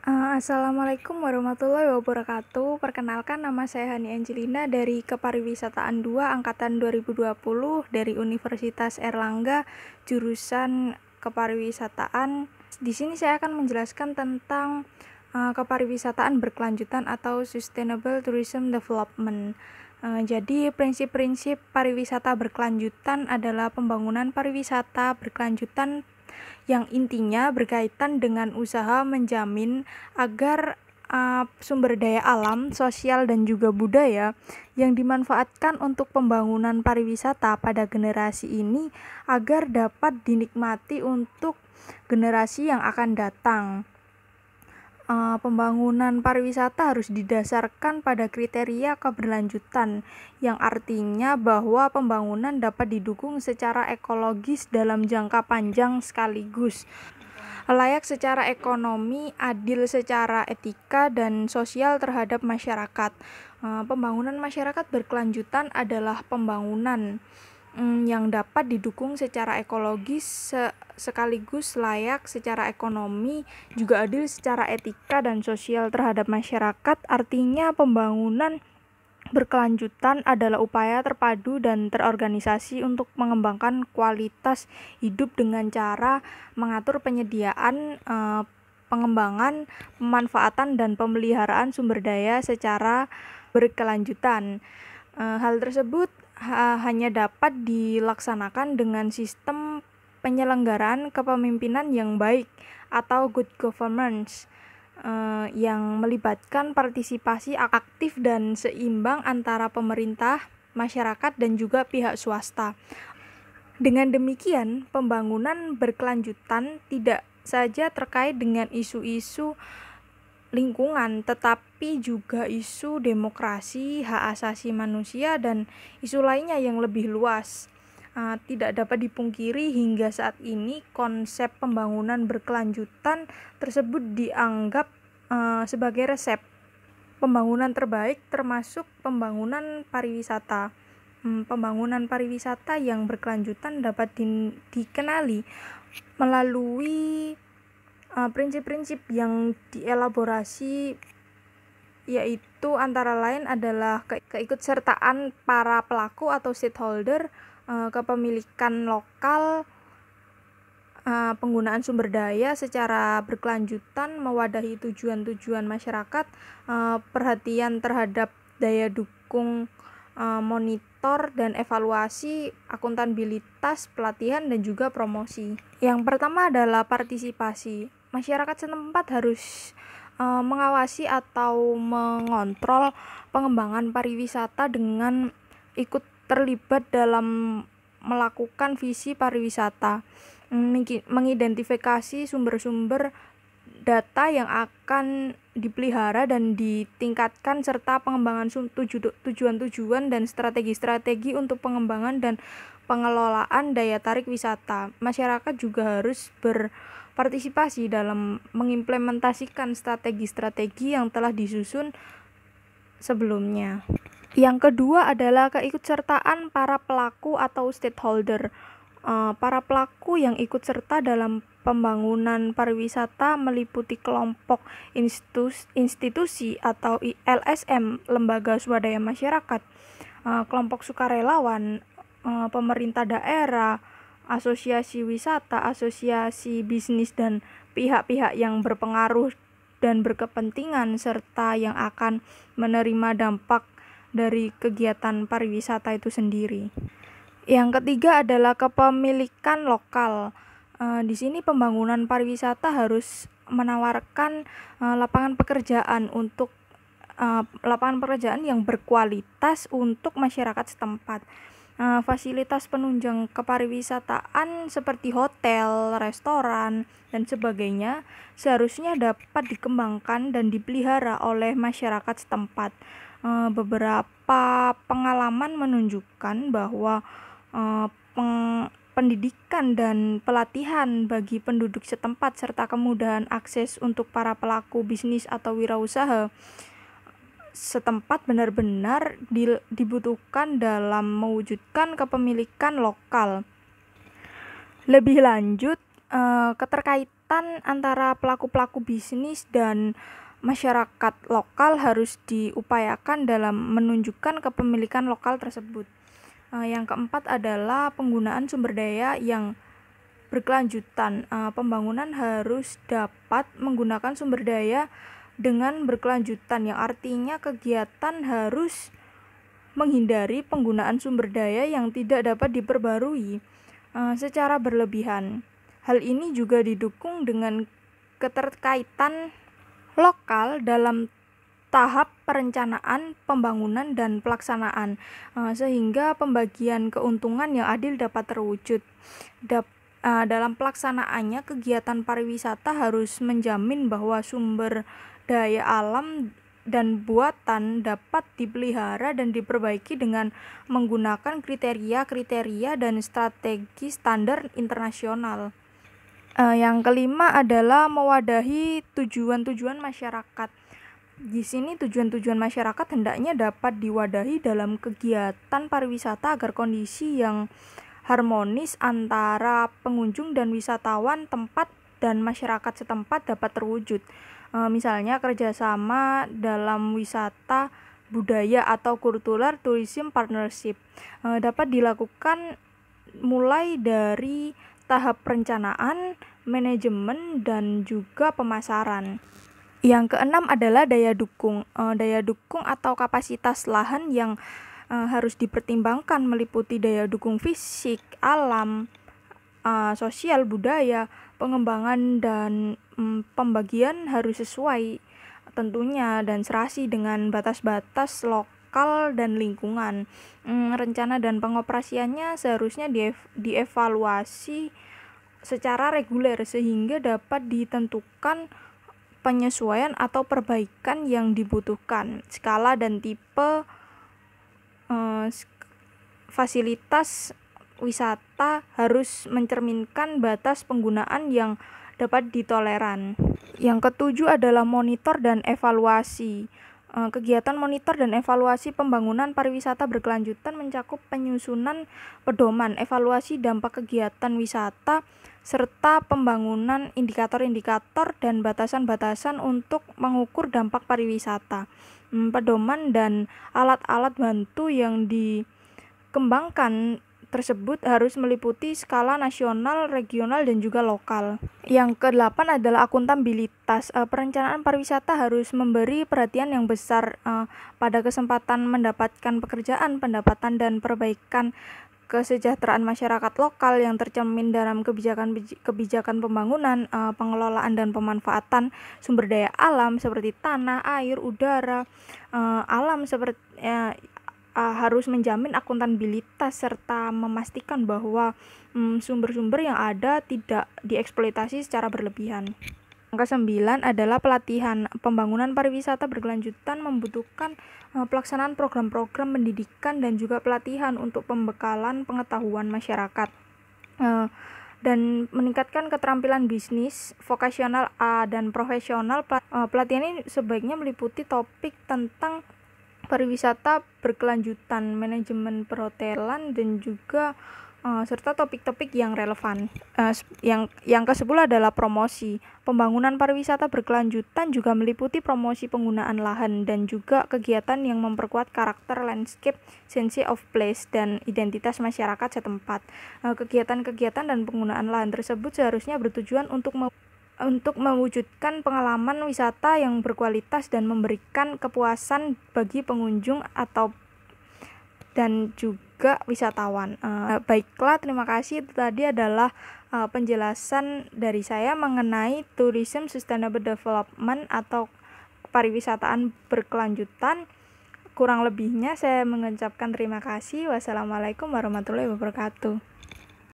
Assalamualaikum warahmatullahi wabarakatuh. Perkenalkan, nama saya Hani Angelina dari Kepariwisataan 2 Angkatan 2020 dari Universitas Airlangga, jurusan Kepariwisataan. Di sini saya akan menjelaskan tentang kepariwisataan berkelanjutan atau Sustainable Tourism Development. Jadi prinsip-prinsip pariwisata berkelanjutan adalah pembangunan pariwisata berkelanjutan yang intinya berkaitan dengan usaha menjamin agar sumber daya alam, sosial, dan juga budaya yang dimanfaatkan untuk pembangunan pariwisata pada generasi ini agar dapat dinikmati untuk generasi yang akan datang. Pembangunan pariwisata harus didasarkan pada kriteria keberlanjutan, yang artinya bahwa pembangunan dapat didukung secara ekologis dalam jangka panjang sekaligus layak secara ekonomi, adil secara etika dan sosial terhadap masyarakat. Pembangunan masyarakat berkelanjutan adalah pembangunan yang dapat didukung secara ekologis sekaligus layak secara ekonomi, juga adil secara etika dan sosial terhadap masyarakat. Artinya pembangunan berkelanjutan adalah upaya terpadu dan terorganisasi untuk mengembangkan kualitas hidup dengan cara mengatur penyediaan, pengembangan, pemanfaatan, dan pemeliharaan sumber daya secara berkelanjutan. Hal tersebut hanya dapat dilaksanakan dengan sistem penyelenggaraan kepemimpinan yang baik atau good governance, yang melibatkan partisipasi aktif dan seimbang antara pemerintah, masyarakat, dan juga pihak swasta. Dengan demikian, pembangunan berkelanjutan tidak saja terkait dengan isu-isu lingkungan, tetapi juga isu demokrasi, hak asasi manusia, dan isu lainnya yang lebih luas. Tidak dapat dipungkiri hingga saat ini konsep pembangunan berkelanjutan tersebut dianggap sebagai resep pembangunan terbaik, termasuk pembangunan pariwisata. Pembangunan pariwisata yang berkelanjutan dapat dikenali melalui prinsip-prinsip yang dielaborasi, yaitu antara lain adalah keikutsertaan para pelaku atau stakeholder, kepemilikan lokal, penggunaan sumber daya secara berkelanjutan mewadahi tujuan-tujuan masyarakat, perhatian terhadap daya dukung, monitor dan evaluasi, akuntabilitas, pelatihan, dan juga promosi. Yang pertama adalah partisipasi. Masyarakat setempat harus mengawasi atau mengontrol pengembangan pariwisata dengan ikut terlibat dalam melakukan visi pariwisata, mengidentifikasi sumber-sumber data yang akan dipelihara dan ditingkatkan, serta pengembangan tujuan-tujuan dan strategi-strategi untuk pengembangan dan pengelolaan daya tarik wisata. Masyarakat juga harus berpartisipasi dalam mengimplementasikan strategi-strategi yang telah disusun sebelumnya. Yang kedua adalah keikutsertaan para pelaku atau stakeholder. Para pelaku yang ikut serta dalam pembangunan pariwisata meliputi kelompok institusi atau LSM, lembaga swadaya masyarakat, kelompok sukarelawan, pemerintah daerah, asosiasi wisata, asosiasi bisnis, dan pihak-pihak yang berpengaruh dan berkepentingan serta yang akan menerima dampak dari kegiatan pariwisata itu sendiri. Yang ketiga adalah kepemilikan lokal. Di sini pembangunan pariwisata harus menawarkan lapangan pekerjaan yang berkualitas untuk masyarakat setempat. Fasilitas penunjang kepariwisataan seperti hotel, restoran, dan sebagainya seharusnya dapat dikembangkan dan dipelihara oleh masyarakat setempat. Beberapa pengalaman menunjukkan bahwa pendidikan dan pelatihan bagi penduduk setempat serta kemudahan akses untuk para pelaku bisnis atau wirausaha setempat benar-benar dibutuhkan dalam mewujudkan kepemilikan lokal. Lebih lanjut, keterkaitan keterkaitan antara pelaku-pelaku bisnis dan masyarakat lokal harus diupayakan dalam menunjukkan kepemilikan lokal tersebut. Yang keempat adalah penggunaan sumber daya yang berkelanjutan. Pembangunan harus dapat menggunakan sumber daya dengan berkelanjutan, yang artinya kegiatan harus menghindari penggunaan sumber daya yang tidak dapat diperbarui secara berlebihan. Hal ini juga didukung dengan keterkaitan lokal dalam tahap perencanaan, pembangunan, dan pelaksanaan, sehingga pembagian keuntungan yang adil dapat terwujud. Dalam pelaksanaannya, kegiatan pariwisata harus menjamin bahwa sumber daya alam dan buatan dapat dipelihara dan diperbaiki dengan menggunakan kriteria-kriteria dan strategi standar internasional. Yang kelima adalah mewadahi tujuan-tujuan masyarakat. Di sini tujuan-tujuan masyarakat hendaknya dapat diwadahi dalam kegiatan pariwisata agar kondisi yang harmonis antara pengunjung dan wisatawan tempat dan masyarakat setempat dapat terwujud. Misalnya kerjasama dalam wisata budaya atau cultural tourism partnership dapat dilakukan mulai dari tahap perencanaan, manajemen, dan juga pemasaran. Yang keenam adalah daya dukung. Daya dukung atau kapasitas lahan yang harus dipertimbangkan meliputi daya dukung fisik, alam, sosial, budaya. Pengembangan dan pembagian harus sesuai tentunya dan serasi dengan batas-batas lokal dan lingkungan. Rencana dan pengoperasiannya seharusnya dievaluasi secara reguler sehingga dapat ditentukan penyesuaian atau perbaikan yang dibutuhkan. Skala dan tipe fasilitas wisata harus mencerminkan batas penggunaan yang dapat ditoleran. Yang ketujuh adalah monitor dan evaluasi. Kegiatan monitor dan evaluasi pembangunan pariwisata berkelanjutan mencakup penyusunan pedoman, evaluasi dampak kegiatan wisata, serta pembangunan indikator-indikator dan batasan-batasan untuk mengukur dampak pariwisata. Pedoman dan alat-alat bantu yang dikembangkan tersebut harus meliputi skala nasional, regional, dan juga lokal. Yang kedelapan adalah akuntabilitas. Perencanaan pariwisata harus memberi perhatian yang besar pada kesempatan mendapatkan pekerjaan, pendapatan, dan perbaikan kesejahteraan masyarakat lokal yang tercermin dalam kebijakan pembangunan, pengelolaan dan pemanfaatan sumber daya alam seperti tanah, air, udara, alam seperti harus menjamin akuntabilitas serta memastikan bahwa sumber-sumber yang ada tidak dieksploitasi secara berlebihan. Yang kesembilan adalah pelatihan. Pembangunan pariwisata berkelanjutan membutuhkan pelaksanaan program-program pendidikan dan juga pelatihan untuk pembekalan pengetahuan masyarakat dan meningkatkan keterampilan bisnis, vokasional dan profesional. Pelatihan ini sebaiknya meliputi topik tentang pariwisata berkelanjutan, manajemen perhotelan, dan juga serta topik-topik yang relevan. Yang ke-10 adalah promosi. Pembangunan pariwisata berkelanjutan juga meliputi promosi penggunaan lahan dan juga kegiatan yang memperkuat karakter landscape, sense of place, dan identitas masyarakat setempat. Kegiatan-kegiatan dan penggunaan lahan tersebut seharusnya bertujuan untuk mewujudkan pengalaman wisata yang berkualitas dan memberikan kepuasan bagi pengunjung dan juga wisatawan. Baiklah, terima kasih. Itu tadi adalah penjelasan dari saya mengenai Tourism Sustainable Development atau pariwisataan berkelanjutan. Kurang lebihnya saya mengucapkan terima kasih. Wassalamualaikum warahmatullahi wabarakatuh.